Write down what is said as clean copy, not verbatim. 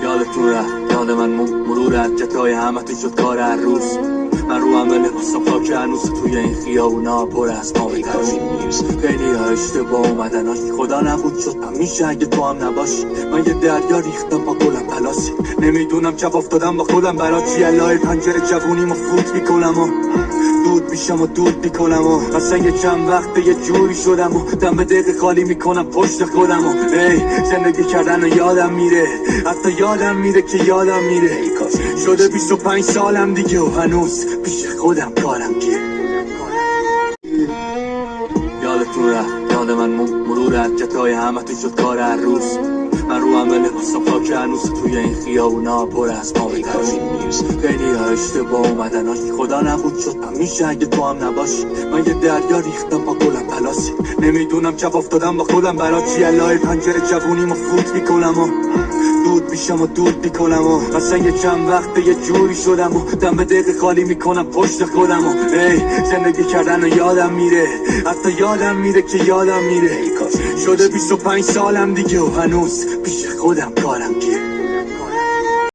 یادتون رفت یاد من مرور حرکتای همتون شد کار هر روز. من رو هم به لباسم پاک هنوز توی این خیابونا پر از ما بترشیم. خیلی ها اشتباه اومدناش خدا نبود شد همیشه اگه تو هم نباشی. من یه دریا ریختم با گلم پلاسی، نمیدونم چپ افتادم با خودم برا چی. الهی پنجره جوونیمو فوت میکنم و دود میشم و دود میکنم و اصلا یه چند وقت یه جوری شدم و دم به دقیقه خالی میکنم پشت خودم و زندگی کردن و یادم میره، حتی یادم میره که یادم میره. شده 25 سالم دیگه و هنوز پیش خودم کارم گیر. یادتون رفت یاد من مرور حرکتای همتون شد کار هر روز. من رو هم به لباسم پاک هنوز توی این خیابونا پر از ما بترشیم. خیلی ها اشتباه اومدناش خدا نبود شد همیشه اگه تو هم نباشی. من یه دریا ریختم با گلم پلاسی، نمیدونم چپ افتادم با خودم برا چی. الهی پنجره جوونیمو فوت میکنم و دود میشم و دود میکنم و اصلا یه چند وقت یه جوری شدم و دم به دقیقه خالی میکنم پشت خودم و زندگی کردن و یادم میره، حتی یادم میره که یادم میره. شده 25 سالم دیگه و هنوز پیش خودم کارم گیر.